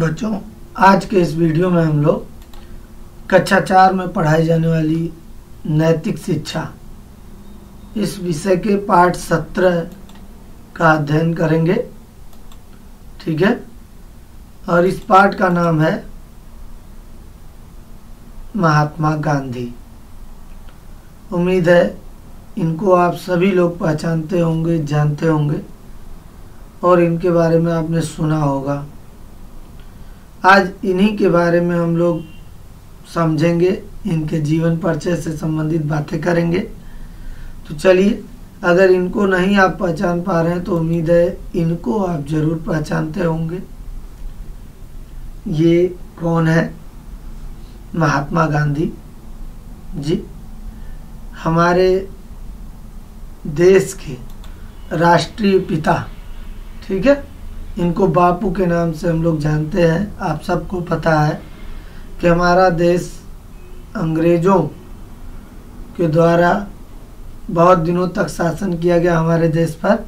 बच्चों, आज के इस वीडियो में हम लोग कक्षा 4 में पढ़ाई जाने वाली नैतिक शिक्षा इस विषय के पाठ 17 का अध्ययन करेंगे। ठीक है, और इस पाठ का नाम है महात्मा गांधी। उम्मीद है इनको आप सभी लोग पहचानते होंगे, जानते होंगे और इनके बारे में आपने सुना होगा। आज इन्हीं के बारे में हम लोग समझेंगे, इनके जीवन परिचय से संबंधित बातें करेंगे। तो चलिए, अगर इनको नहीं आप पहचान पा रहे हैं तो उम्मीद है इनको आप जरूर पहचानते होंगे। ये कौन है? महात्मा गांधी जी हमारे देश के राष्ट्रीय पिता। ठीक है, इनको बापू के नाम से हम लोग जानते हैं। आप सबको पता है कि हमारा देश अंग्रेज़ों के द्वारा बहुत दिनों तक शासन किया गया हमारे देश पर,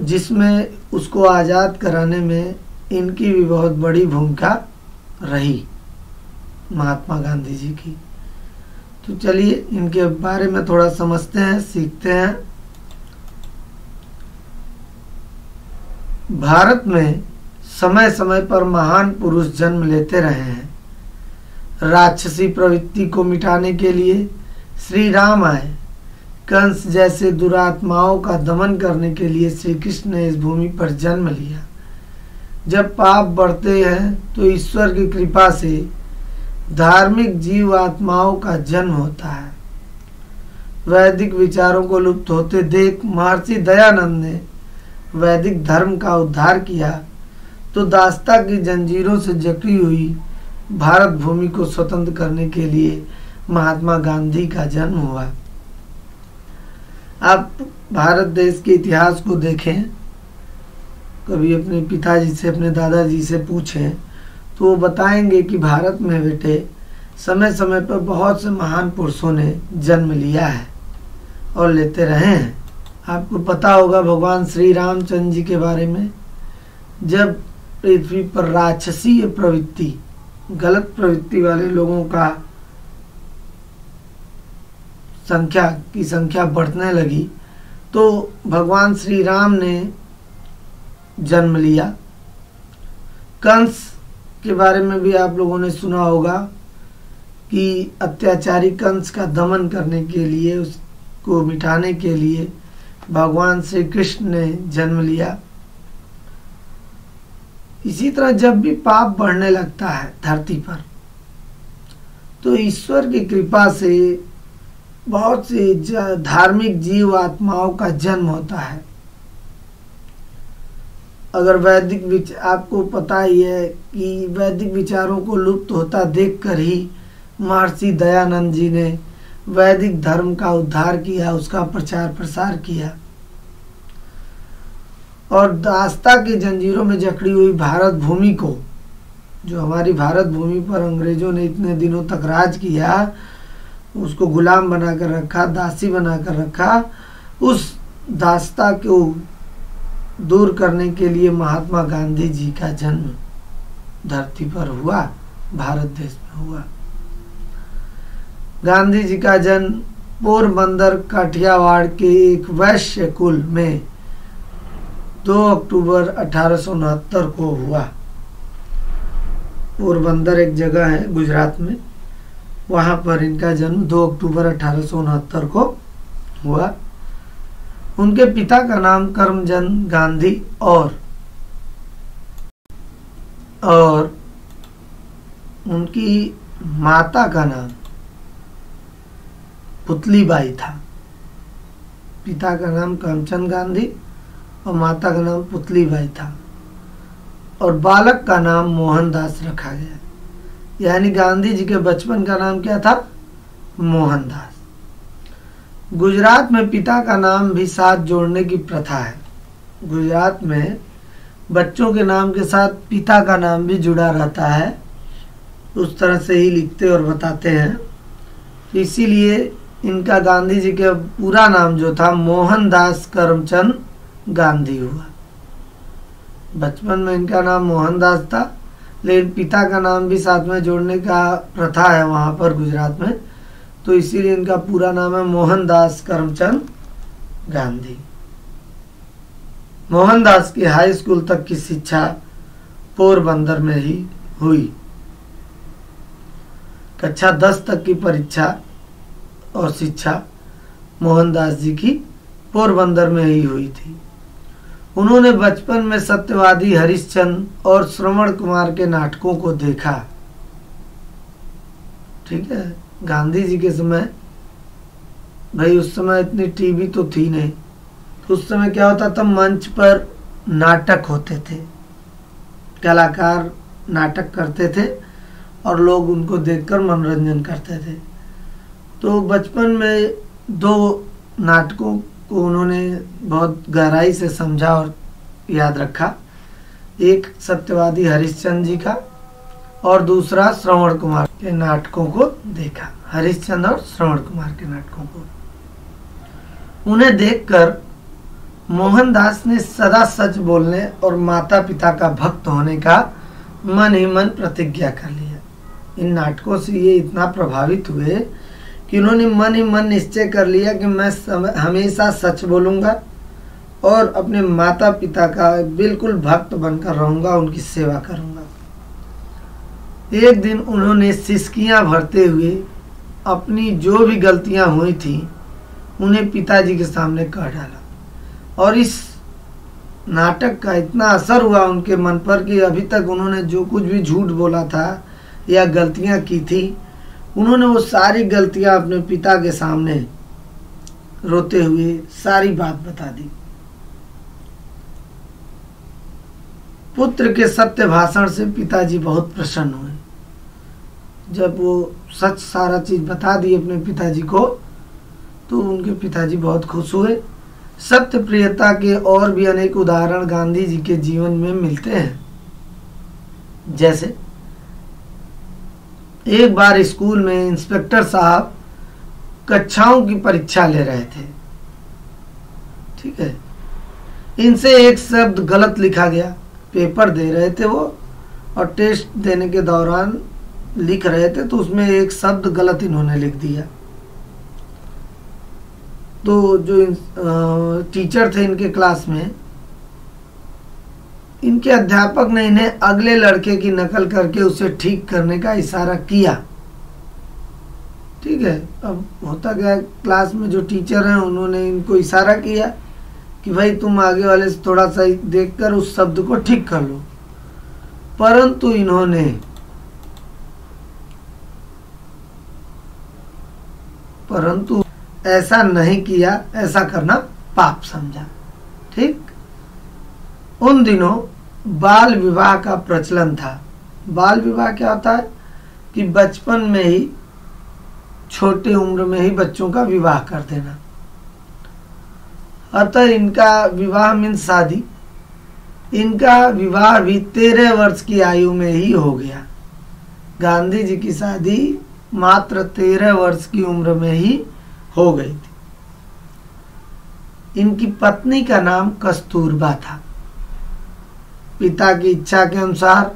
जिसमें उसको आज़ाद कराने में इनकी भी बहुत बड़ी भूमिका रही, महात्मा गांधी जी की। तो चलिए इनके बारे में थोड़ा समझते हैं, सीखते हैं। भारत में समय समय पर महान पुरुष जन्म लेते रहे हैं। राक्षसी प्रवृत्ति को मिटाने के लिए श्री राम आए। कंस जैसे दुरात्माओं का दमन करने के लिए श्री कृष्ण ने इस भूमि पर जन्म लिया। जब पाप बढ़ते हैं तो ईश्वर की कृपा से धार्मिक जीव आत्माओं का जन्म होता है। वैदिक विचारों को लुप्त होते देख महर्षि दयानंद ने वैदिक धर्म का उद्धार किया तो दास्ता की जंजीरों से जकड़ी हुई भारत भूमि को स्वतंत्र करने के लिए महात्मा गांधी का जन्म हुआ। आप भारत देश के इतिहास को देखें, कभी अपने पिताजी से, अपने दादाजी से पूछें तो वो बताएंगे कि भारत में बेटे समय समय पर बहुत से महान पुरुषों ने जन्म लिया है और लेते रहे हैं। आपको पता होगा भगवान श्री रामचंद्र जी के बारे में, जब पृथ्वी पर राक्षसीय प्रवृत्ति, गलत प्रवृत्ति वाले लोगों का संख्या बढ़ने लगी तो भगवान श्री राम ने जन्म लिया। कंस के बारे में भी आप लोगों ने सुना होगा कि अत्याचारी कंस का दमन करने के लिए, उसको मिटाने के लिए भगवान श्री कृष्ण ने जन्म लिया। इसी तरह जब भी पाप बढ़ने लगता है धरती पर तो ईश्वर की कृपा से बहुत से धार्मिक जीव आत्माओं का जन्म होता है। अगर वैदिक आपको पता ही है कि वैदिक विचारों को लुप्त होता देखकर ही महर्षि दयानंद जी ने वैदिक धर्म का उद्धार किया, उसका प्रचार प्रसार किया और दास्ता की जंजीरों में जकड़ी हुई भारत भूमि को, जो हमारी भारत भूमि पर अंग्रेजों ने इतने दिनों तक राज किया, उसको गुलाम बनाकर रखा, दासी बनाकर रखा, उस दास्ता को दूर करने के लिए महात्मा गांधी जी का जन्म धरती पर हुआ, भारत देश में हुआ। गांधी जी का जन्म पोरबंदर काठियावाड़ के एक वैश्य कुल में 2 अक्टूबर 1869 को हुआ। पोरबंदर एक जगह है गुजरात में, वहाँ पर इनका जन्म 2 अक्टूबर 1869 को हुआ। उनके पिता का नाम करमचंद गांधी और उनकी माता का नाम पुतलीबाई था। पिता का नाम करमचंद गांधी और माता का नाम पुतलीबाई था और बालक का नाम मोहनदास रखा गया। यानी गांधी जी के बचपन का नाम क्या था? मोहनदास। गुजरात में पिता का नाम भी साथ जोड़ने की प्रथा है। गुजरात में बच्चों के नाम के साथ पिता का नाम भी जुड़ा रहता है, उस तरह से ही लिखते और बताते हैं। इसीलिए इनका गांधी जी का पूरा नाम जो था मोहनदास करमचंद गांधी हुआ। बचपन में इनका नाम मोहनदास था, लेकिन पिता का नाम भी साथ में जोड़ने का प्रथा है वहाँ पर गुजरात में, तो इसीलिए इनका पूरा नाम है मोहनदास करमचंद गांधी। मोहनदास की हाई स्कूल तक की शिक्षा पोरबंदर में ही हुई। कक्षा 10 तक की परीक्षा और शिक्षा मोहनदास जी की पोरबंदर में ही हुई थी। उन्होंने बचपन में सत्यवादी हरिश्चंद्र और श्रवण कुमार के नाटकों को देखा। ठीक है, गांधी जी के समय, भाई उस समय इतनी टीवी तो थी नहीं, तो उस समय क्या होता था, मंच पर नाटक होते थे, कलाकार नाटक करते थे और लोग उनको देखकर मनोरंजन करते थे। तो बचपन में 2 नाटकों को उन्होंने बहुत गहराई से समझा और याद रखा। एक सत्यवादी हरिश्चंद्र जी का और दूसरा श्रवण कुमार के नाटकों को देखा। हरिश्चंद्र और श्रवण कुमार के नाटकों को उन्हें देखकर मोहनदास ने सदा सच बोलने और माता पिता का भक्त होने का मन ही मन प्रतिज्ञा कर लिया। इन नाटकों से ये इतना प्रभावित हुए कि उन्होंने मन ही मन निश्चय कर लिया कि मैं हमेशा सच बोलूँगा और अपने माता पिता का बिल्कुल भक्त बनकर रहूँगा, उनकी सेवा करूँगा। एक दिन उन्होंने सिसकियाँ भरते हुए अपनी जो भी गलतियाँ हुई थी उन्हें पिताजी के सामने कह डाला, और इस नाटक का इतना असर हुआ उनके मन पर कि अभी तक उन्होंने जो कुछ भी झूठ बोला था या गलतियाँ की थी, उन्होंने वो सारी गलतियां अपने पिता के सामने रोते हुए सारी बात बता दी। पुत्र के सत्य भाषण से पिताजी बहुत प्रसन्न हुए। जब वो सच सारा चीज बता दी अपने पिताजी को, तो उनके पिताजी बहुत खुश हुए। सत्य प्रियता के और भी अनेक उदाहरण गांधी जी के जीवन में मिलते हैं। जैसे एक बार स्कूल में इंस्पेक्टर साहब कक्षाओं की परीक्षा ले रहे थे। ठीक है, इनसे एक शब्द गलत लिखा गया। पेपर दे रहे थे वो, और टेस्ट देने के दौरान लिख रहे थे, तो उसमें एक शब्द गलत इन्होंने लिख दिया। तो जो टीचर थे इनके क्लास में, इनके अध्यापक ने इन्हें अगले लड़के की नकल करके उसे ठीक करने का इशारा किया। ठीक है, अब होता क्या, क्लास में जो टीचर हैं उन्होंने इनको इशारा किया कि भाई तुम आगे वाले से थोड़ा सा देखकर उस शब्द को ठीक कर लो, परंतु ऐसा नहीं किया। ऐसा करना पाप समझा। ठीक, उन दिनों बाल विवाह का प्रचलन था। बाल विवाह क्या होता है कि बचपन में ही, छोटे उम्र में ही बच्चों का विवाह कर देना। अतः इनका विवाह मीन्स शादी, इनका विवाह भी 13 वर्ष की आयु में ही हो गया। गांधी जी की शादी मात्र 13 वर्ष की उम्र में ही हो गई थी। इनकी पत्नी का नाम कस्तूरबा था। पिता की इच्छा के अनुसार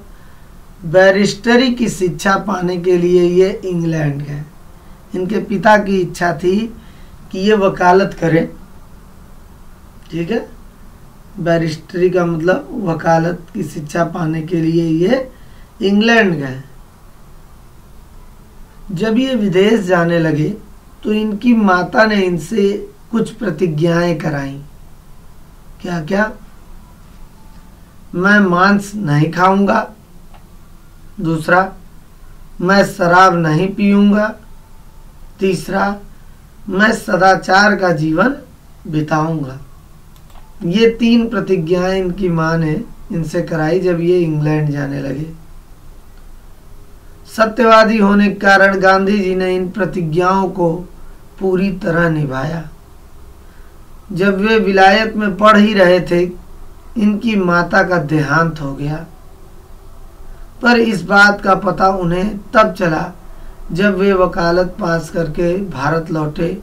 बैरिस्टरी की शिक्षा पाने के लिए ये इंग्लैंड गए। इनके पिता की इच्छा थी कि ये वकालत करें। ठीक है, बैरिस्टरी का मतलब वकालत की शिक्षा पाने के लिए ये इंग्लैंड गए। जब ये विदेश जाने लगे तो इनकी माता ने इनसे कुछ प्रतिज्ञाएं कराई। क्या क्या? मैं मांस नहीं खाऊंगा, दूसरा मैं शराब नहीं पीऊंगा, तीसरा मैं सदाचार का जीवन बिताऊंगा। ये 3 प्रतिज्ञाएं इनकी मां ने इनसे कराई जब ये इंग्लैंड जाने लगे। सत्यवादी होने के कारण गांधी जी ने इन प्रतिज्ञाओं को पूरी तरह निभाया। जब वे विलायत में पढ़ ही रहे थे, इनकी माता का देहांत हो गया। पर इस बात का पता उन्हें तब चला जब वे वकालत पास करके भारत लौटे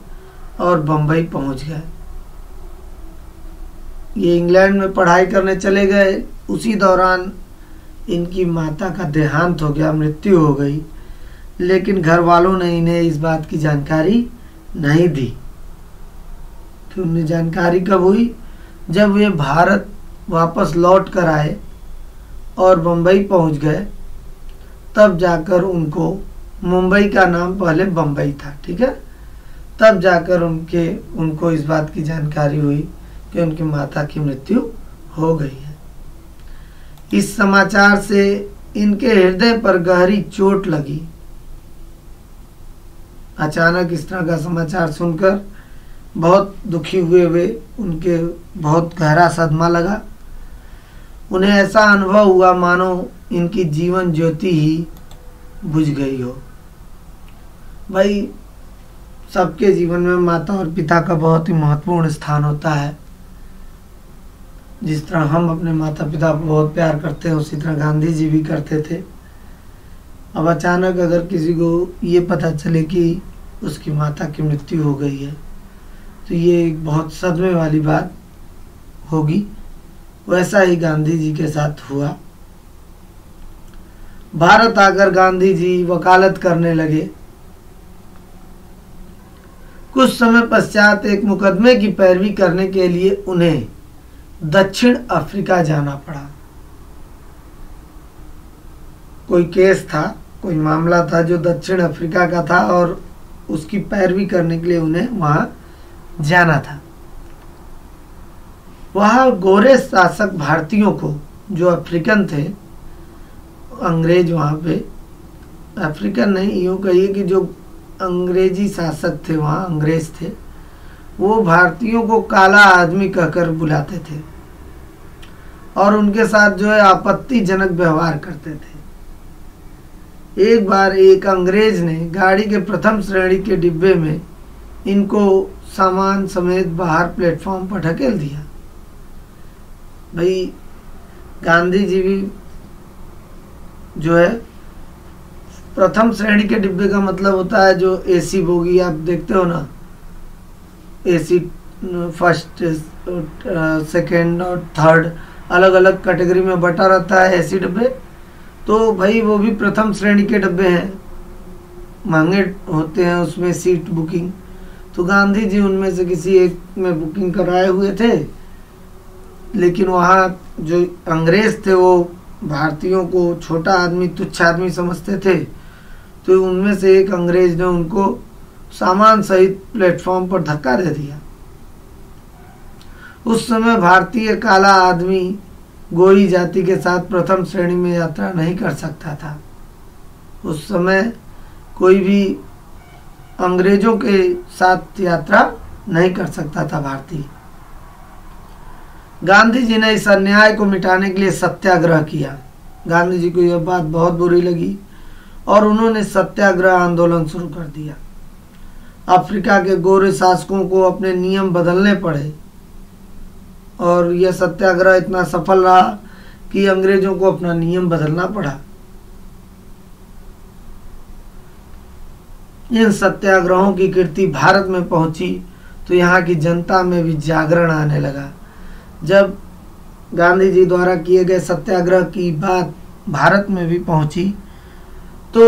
और बंबई पहुंच गए। ये इंग्लैंड में पढ़ाई करने चले गए। उसी दौरान इनकी माता का देहांत हो गया, मृत्यु हो गई, लेकिन घर वालों ने इन्हें इस बात की जानकारी नहीं दी। तो उन्हें जानकारी कब हुई? जब वे भारत वापस लौट कर आए और बम्बई पहुंच गए, तब जाकर उनको, मुंबई का नाम पहले बम्बई था, ठीक है, तब जाकर उनको इस बात की जानकारी हुई कि उनकी माता की मृत्यु हो गई है। इस समाचार से इनके हृदय पर गहरी चोट लगी। अचानक इस तरह का समाचार सुनकर बहुत दुखी हुए वे, उनके बहुत गहरा सदमा लगा। उन्हें ऐसा अनुभव हुआ मानो इनकी जीवन ज्योति ही बुझ गई हो। भाई, सबके जीवन में माता और पिता का बहुत ही महत्वपूर्ण स्थान होता है। जिस तरह हम अपने माता पिता को बहुत प्यार करते हैं, उसी तरह गांधी जी भी करते थे। अब अचानक अगर किसी को ये पता चले कि उसकी माता की मृत्यु हो गई है, तो ये एक बहुत सदमे वाली बात होगी। वैसा ही गांधी जी के साथ हुआ। भारत आकर गांधी जी वकालत करने लगे। कुछ समय पश्चात एक मुकदमे की पैरवी करने के लिए उन्हें दक्षिण अफ्रीका जाना पड़ा। कोई केस था, कोई मामला था जो दक्षिण अफ्रीका का था और उसकी पैरवी करने के लिए उन्हें वहां जाना था। वहां गोरे शासक भारतीयों को, जो अफ्रीकन थे, अंग्रेज वहां पे, अफ्रीकन नहीं, यूं कहिए कि जो अंग्रेजी शासक थे, वहाँ अंग्रेज थे, वो भारतीयों को काला आदमी कहकर बुलाते थे और उनके साथ जो है आपत्तिजनक व्यवहार करते थे। एक बार एक अंग्रेज ने गाड़ी के प्रथम श्रेणी के डिब्बे में इनको सामान समेत बाहर प्लेटफॉर्म पर ढकेल दिया। भाई, गांधी जी भी जो है, प्रथम श्रेणी के डिब्बे का मतलब होता है जो एसी बोगी, आप देखते हो ना, एसी फर्स्ट, सेकंड और थर्ड अलग अलग कैटेगरी में बटा रहता है एसी डब्बे। तो भाई वो भी प्रथम श्रेणी के डब्बे हैं, महंगे होते हैं उसमें सीट बुकिंग। तो गांधी जी उनमें से किसी एक में बुकिंग कराए हुए थे, लेकिन वहाँ जो अंग्रेज थे वो भारतीयों को छोटा आदमी, तुच्छ आदमी समझते थे। तो उनमें से एक अंग्रेज ने उनको सामान सहित प्लेटफॉर्म पर धक्का दे दिया। उस समय भारतीय काला आदमी गोरी जाति के साथ प्रथम श्रेणी में यात्रा नहीं कर सकता था। उस समय कोई भी अंग्रेजों के साथ यात्रा नहीं कर सकता था भारतीय। गांधी जी ने इस अन्याय को मिटाने के लिए सत्याग्रह किया। गांधी जी को यह बात बहुत बुरी लगी और उन्होंने सत्याग्रह आंदोलन शुरू कर दिया। अफ्रीका के गोरे शासकों को अपने नियम बदलने पड़े और यह सत्याग्रह इतना सफल रहा कि अंग्रेजों को अपना नियम बदलना पड़ा। इन सत्याग्रहों की कीर्ति भारत में पहुंची तो यहाँ की जनता में भी जागरण आने लगा। जब गांधी जी द्वारा किए गए सत्याग्रह की बात भारत में भी पहुंची तो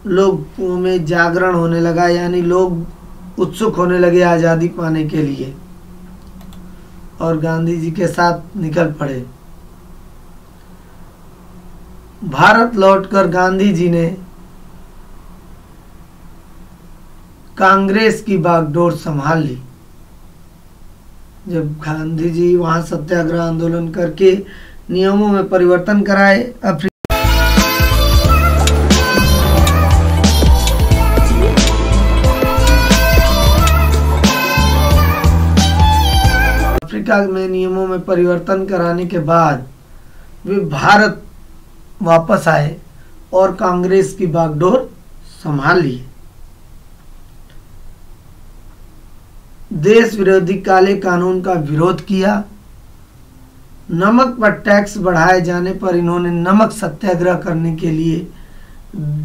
लोगों में जागरण होने लगा, यानी लोग उत्सुक होने लगे आज़ादी पाने के लिए और गांधी जी के साथ निकल पड़े। भारत लौटकर गांधी जी ने कांग्रेस की बागडोर संभाल ली। जब गांधी जी वहां सत्याग्रह आंदोलन करके नियमों में परिवर्तन कराए, अफ्रीका में नियमों में परिवर्तन कराने के बाद वे भारत वापस आए और कांग्रेस की बागडोर संभाल ली। देश विरोधी काले कानून का विरोध किया। नमक पर टैक्स बढ़ाए जाने पर इन्होंने नमक सत्याग्रह करने के लिए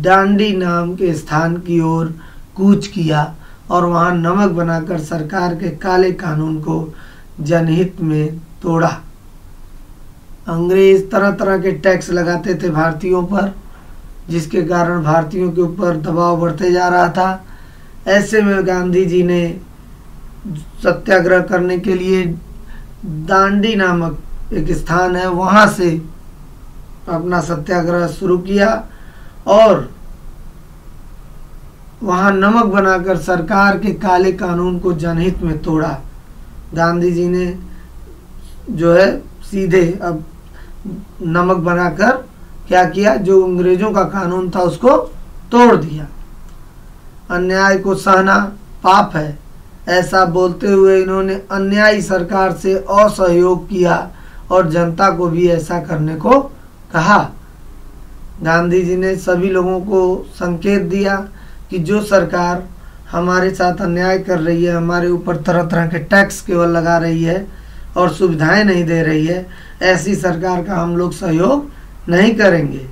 डांडी नाम के स्थान की ओर कूच किया और वहां नमक बनाकर सरकार के काले कानून को जनहित में तोड़ा। अंग्रेज तरह तरह के टैक्स लगाते थे भारतीयों पर, जिसके कारण भारतीयों के ऊपर दबाव बढ़ते जा रहा था। ऐसे में गांधी जी ने सत्याग्रह करने के लिए दांडी नामक एक स्थान है, वहाँ से अपना सत्याग्रह शुरू किया और वहाँ नमक बनाकर सरकार के काले कानून को जनहित में तोड़ा। गांधी जी ने जो है सीधे अब नमक बनाकर क्या किया, जो अंग्रेजों का कानून था उसको तोड़ दिया। अन्याय को सहना पाप है, ऐसा बोलते हुए इन्होंने अन्यायी सरकार से असहयोग किया और जनता को भी ऐसा करने को कहा। गांधी जी ने सभी लोगों को संकेत दिया कि जो सरकार हमारे साथ अन्याय कर रही है, हमारे ऊपर तरह तरह के टैक्स केवल लगा रही है और सुविधाएं नहीं दे रही है, ऐसी सरकार का हम लोग सहयोग नहीं करेंगे।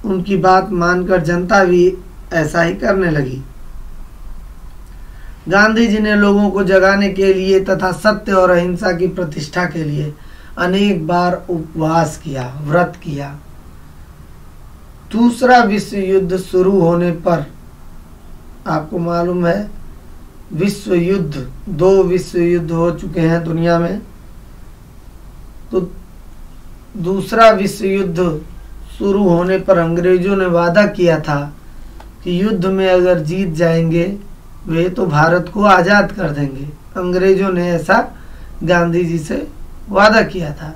उनकी बात मानकर जनता भी ऐसा ही करने लगी। गांधी जी ने लोगों को जगाने के लिए तथा सत्य और अहिंसा की प्रतिष्ठा के लिए अनेक बार उपवास किया, व्रत किया। दूसरा विश्व युद्ध शुरू होने पर, आपको मालूम है विश्व युद्ध, 2 विश्व युद्ध हो चुके हैं दुनिया में, तो दूसरा विश्व युद्ध शुरू होने पर अंग्रेजों ने वादा किया था कि युद्ध में अगर जीत जाएंगे वे तो भारत को आज़ाद कर देंगे। अंग्रेजों ने ऐसा गांधी जी से वादा किया था,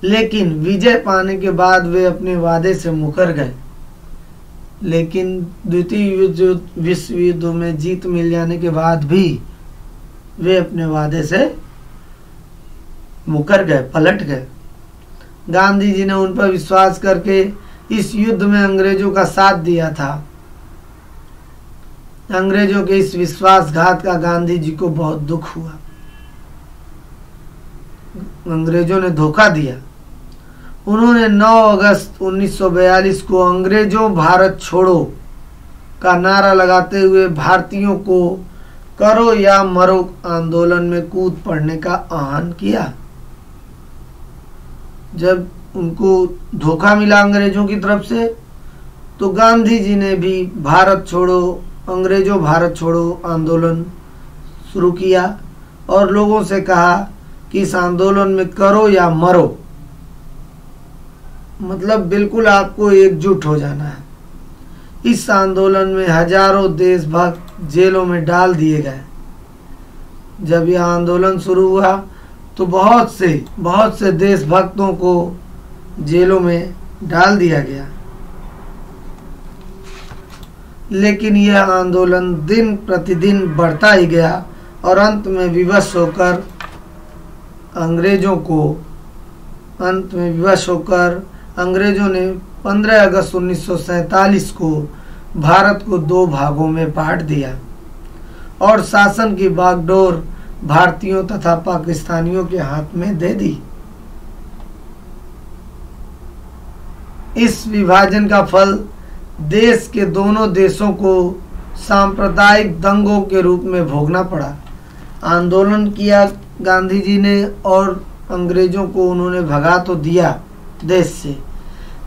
लेकिन विजय पाने के बाद वे अपने वादे से मुकर गए। लेकिन द्वितीय विश्व युद्ध में जीत मिल जाने के बाद भी वे अपने वादे से मुकर गए, पलट गए। गांधी जी ने उन पर विश्वास करके इस युद्ध में अंग्रेजों का साथ दिया था। अंग्रेजों के इस विश्वासघात का गांधी जी को बहुत दुख हुआ। अंग्रेजों ने धोखा दिया। उन्होंने 9 अगस्त 1942 को अंग्रेजों भारत छोड़ो का नारा लगाते हुए भारतीयों को करो या मरो आंदोलन में कूद पड़ने का आह्वान किया। जब उनको धोखा मिला अंग्रेजों की तरफ से, तो गांधी जी ने भी भारत छोड़ो, अंग्रेजों भारत छोड़ो आंदोलन शुरू किया और लोगों से कहा कि इस आंदोलन में करो या मरो, मतलब बिल्कुल आपको एकजुट हो जाना है। इस आंदोलन में हजारों देशभक्त जेलों में डाल दिए गए। जब यह आंदोलन शुरू हुआ तो बहुत से देशभक्तों को जेलों में डाल दिया गया। लेकिन यह आंदोलन दिन प्रतिदिन बढ़ता ही गया और अंत में विवश होकर अंग्रेजों ने 15 अगस्त 1947 को भारत को 2 भागों में बांट दिया और शासन की बागडोर भारतीयों तथा पाकिस्तानियों के हाथ में दे दी। इस विभाजन का फल देश के दोनों देशों को सांप्रदायिक दंगों के रूप में भोगना पड़ा। आंदोलन किया गांधी जी ने और अंग्रेजों को उन्होंने भगा तो दिया देश से,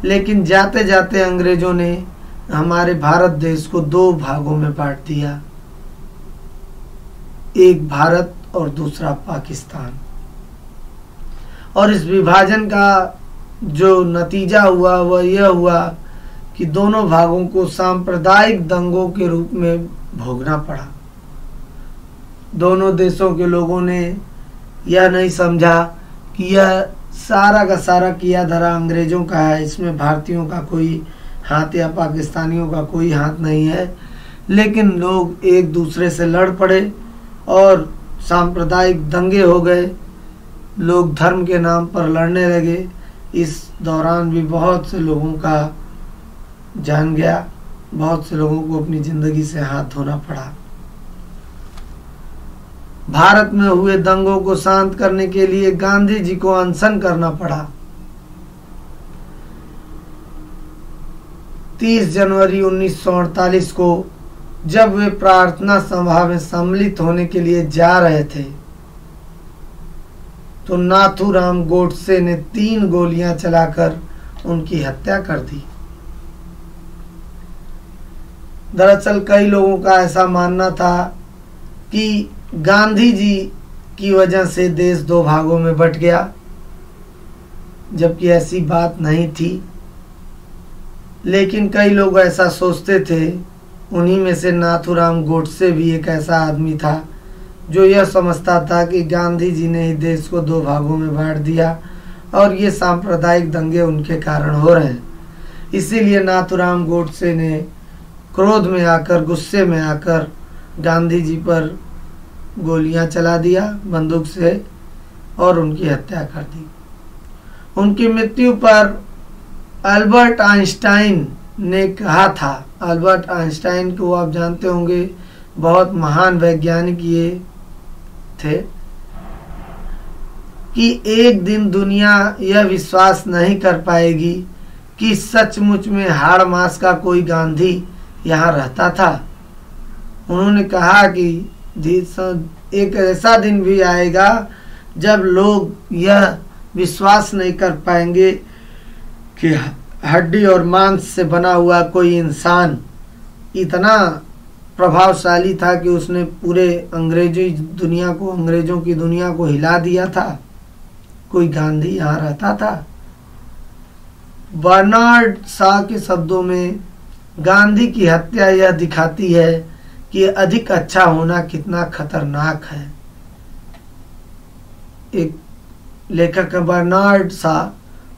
लेकिन जाते जाते अंग्रेजों ने हमारे भारत देश को 2 भागों में बांट दिया, एक भारत और दूसरा पाकिस्तान। और इस विभाजन का जो नतीजा हुआ वह यह हुआ कि दोनों भागों को सांप्रदायिक दंगों के रूप में भोगना पड़ा। दोनों देशों के लोगों ने यह नहीं समझा कि यह सारा का सारा किया धरा अंग्रेजों का है, इसमें भारतीयों का कोई हाथ या पाकिस्तानियों का कोई हाथ नहीं है। लेकिन लोग एक दूसरे से लड़ पड़े और सांप्रदायिक दंगे हो गए, लोग धर्म के नाम पर लड़ने लगे। इस दौरान भी बहुत से लोगों का जान गया, बहुत से लोगों को अपनी जिंदगी से हाथ धोना पड़ा। भारत में हुए दंगों को शांत करने के लिए गांधी जी को अनशन करना पड़ा। 30 जनवरी 1948 को जब वे प्रार्थना सभा में सम्मिलित होने के लिए जा रहे थे, तो नाथूराम गोडसे ने 3 गोलियां चलाकर उनकी हत्या कर दी। दरअसल कई लोगों का ऐसा मानना था कि गांधी जी की वजह से देश 2 भागों में बंट गया, जबकि ऐसी बात नहीं थी। लेकिन कई लोग ऐसा सोचते थे। उन्हीं में से नाथूराम गोडसे भी एक ऐसा आदमी था जो यह समझता था कि गांधी जी ने ही देश को 2 भागों में बांट दिया और ये सांप्रदायिक दंगे उनके कारण हो रहे हैं। इसीलिए नाथूराम गोडसे ने क्रोध में आकर, गुस्से में आकर गांधी जी पर गोलियां चला दिया बंदूक से और उनकी हत्या कर दी। उनकी मृत्यु पर अल्बर्ट आइंस्टाइन ने कहा था, अल्बर्ट आइंस्टाइन को आप जानते होंगे, बहुत महान वैज्ञानिक ये थे, कि एक दिन दुनिया यह विश्वास नहीं कर पाएगी कि सचमुच में हाड़ मास का कोई गांधी यहाँ रहता था। उन्होंने कहा कि एक ऐसा दिन भी आएगा जब लोग यह विश्वास नहीं कर पाएंगे कि हड्डी और मांस से बना हुआ कोई इंसान इतना प्रभावशाली था कि उसने पूरे अंग्रेजों की दुनिया को हिला दिया था। कोई गांधी यहाँ रहता था। बर्नार्ड शॉ के शब्दों में गांधी की हत्या यह दिखाती है कि अधिक अच्छा होना कितना खतरनाक है। एक लेखक बर्नार्ड शॉ,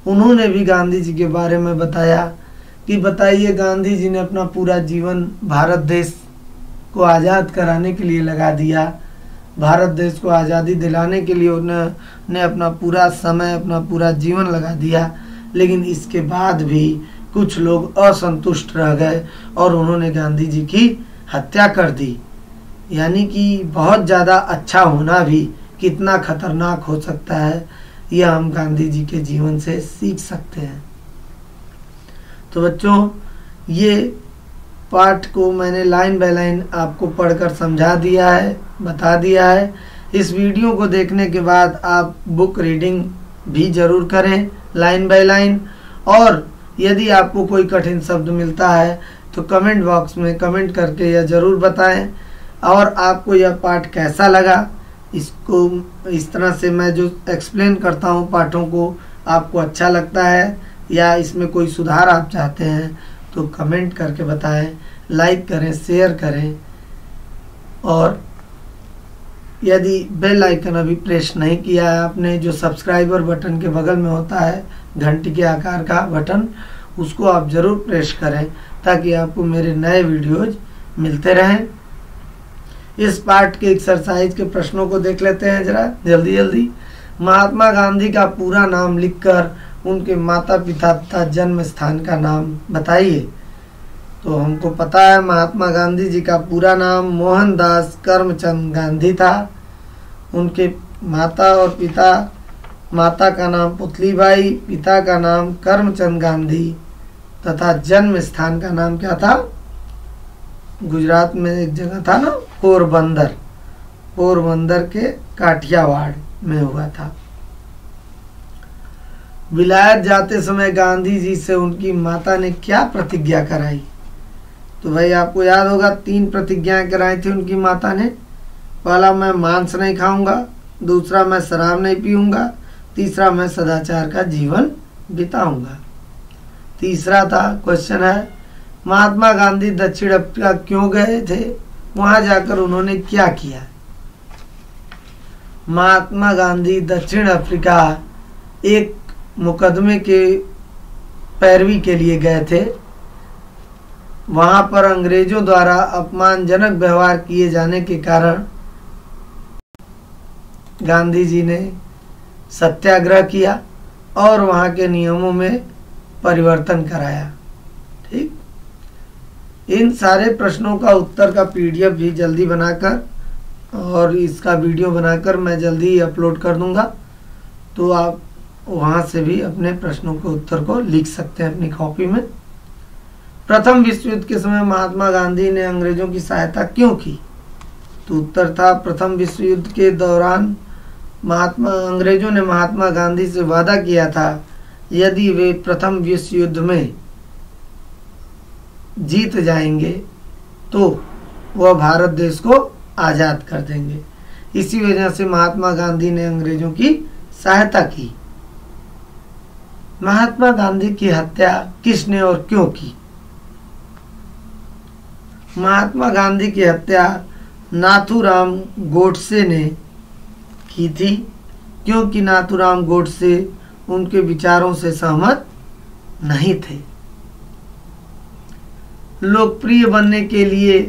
उन्होंने भी गांधी जी के बारे में बताया कि बताइए, गांधी जी ने अपना पूरा जीवन भारत देश को आज़ाद कराने के लिए लगा दिया। भारत देश को आज़ादी दिलाने के लिए उन्होंने अपना पूरा समय, अपना पूरा जीवन लगा दिया। लेकिन इसके बाद भी कुछ लोग असंतुष्ट रह गए और उन्होंने गांधी जी की हत्या कर दी। यानी कि बहुत ज़्यादा अच्छा होना भी कितना खतरनाक हो सकता है, यह हम गांधी जी के जीवन से सीख सकते हैं। तो बच्चों, ये पाठ को मैंने लाइन बाय लाइन आपको पढ़कर समझा दिया है, बता दिया है। इस वीडियो को देखने के बाद आप बुक रीडिंग भी जरूर करें लाइन बाय लाइन। और यदि आपको कोई कठिन शब्द मिलता है तो कमेंट बॉक्स में कमेंट करके यह ज़रूर बताएं। और आपको यह पाठ कैसा लगा, इसको इस तरह से मैं जो एक्सप्लेन करता हूँ पाठों को, आपको अच्छा लगता है या इसमें कोई सुधार आप चाहते हैं तो कमेंट करके बताएं, लाइक करें, शेयर करें। और यदि बेल आइकन अभी प्रेस नहीं किया है आपने, जो सब्सक्राइबर बटन के बगल में होता है घंटी के आकार का बटन, उसको आप ज़रूर प्रेस करें ताकि आपको मेरे नए वीडियोज मिलते रहें। इस पार्ट के एक्सरसाइज के प्रश्नों को देख लेते हैं जरा जल्दी जल्दी। महात्मा गांधी का पूरा नाम लिखकर उनके माता पिता तथा जन्म स्थान का नाम बताइए। तो हमको पता है महात्मा गांधी जी का पूरा नाम मोहनदास करमचंद गांधी था। उनके माता और पिता, माता का नाम पुतलीबाई, पिता का नाम करमचंद गांधी तथा जन्म स्थान का नाम क्या था? गुजरात में एक जगह था ना, पोरबंदर, पोरबंदर के काठियावाड़ में हुआ था। विलायत जाते समय गांधी जी से उनकी माता ने क्या प्रतिज्ञा कराई? तो भाई आपको याद होगा 3 प्रतिज्ञाएं कराई थी उनकी माता ने। पहला, मैं मांस नहीं खाऊंगा, दूसरा मैं शराब नहीं पीऊंगा, तीसरा मैं सदाचार का जीवन बिताऊंगा। तीसरा था, क्वेश्चन है, महात्मा गांधी दक्षिण अफ्रीका क्यों गए थे? वहां जाकर उन्होंने क्या किया? महात्मा गांधी दक्षिण अफ्रीका एक मुकदमे के पैरवी के लिए गए थे। वहां पर अंग्रेजों द्वारा अपमानजनक व्यवहार किए जाने के कारण गांधी जी ने सत्याग्रह किया और वहां के नियमों में परिवर्तन कराया। ठीक, इन सारे प्रश्नों का उत्तर का पीडीएफ भी जल्दी बनाकर और इसका वीडियो बनाकर मैं जल्दी ही अपलोड कर दूंगा, तो आप वहां से भी अपने प्रश्नों के उत्तर को लिख सकते हैं अपनी कॉपी में। प्रथम विश्व युद्ध के समय महात्मा गांधी ने अंग्रेजों की सहायता क्यों की? तो उत्तर था, प्रथम विश्व युद्ध के दौरान अंग्रेजों ने महात्मा गांधी से वादा किया था, यदि वे प्रथम विश्व युद्ध में जीत जाएंगे तो वह भारत देश को आज़ाद कर देंगे। इसी वजह से महात्मा गांधी ने अंग्रेजों की सहायता की। महात्मा गांधी की हत्या किसने और क्यों की? महात्मा गांधी की हत्या नाथूराम गोडसे ने की थी, क्योंकि नाथूराम गोडसे उनके विचारों से सहमत नहीं थे। लोकप्रिय बनने के लिए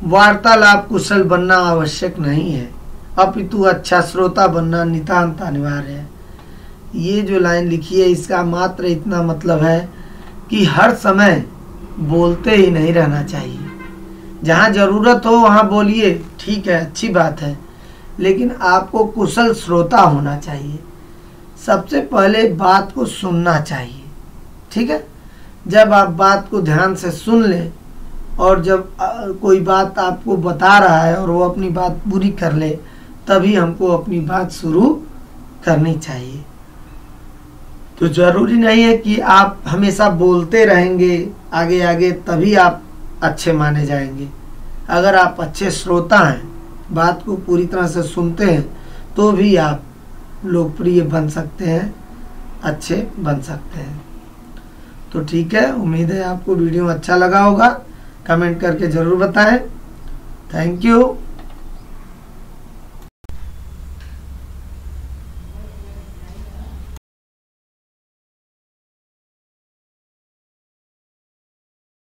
वार्तालाप कुशल बनना आवश्यक नहीं है, अपितु अच्छा श्रोता बनना नितांत अनिवार्य है। ये जो लाइन लिखी है इसका मात्र इतना मतलब है कि हर समय बोलते ही नहीं रहना चाहिए। जहाँ जरूरत हो वहाँ बोलिए, ठीक है, अच्छी बात है, लेकिन आपको कुशल श्रोता होना चाहिए। सबसे पहले बात को सुनना चाहिए, ठीक है। जब आप बात को ध्यान से सुन लें और जब कोई बात आपको बता रहा है और वो अपनी बात पूरी कर ले, तभी हमको अपनी बात शुरू करनी चाहिए। तो जरूरी नहीं है कि आप हमेशा बोलते रहेंगे आगे आगे तभी आप अच्छे माने जाएंगे। अगर आप अच्छे श्रोता हैं, बात को पूरी तरह से सुनते हैं, तो भी आप लोकप्रिय बन सकते हैं, अच्छे बन सकते हैं। तो ठीक है, उम्मीद है आपको वीडियो अच्छा लगा होगा। कमेंट करके ज़रूर बताएं। Thank you.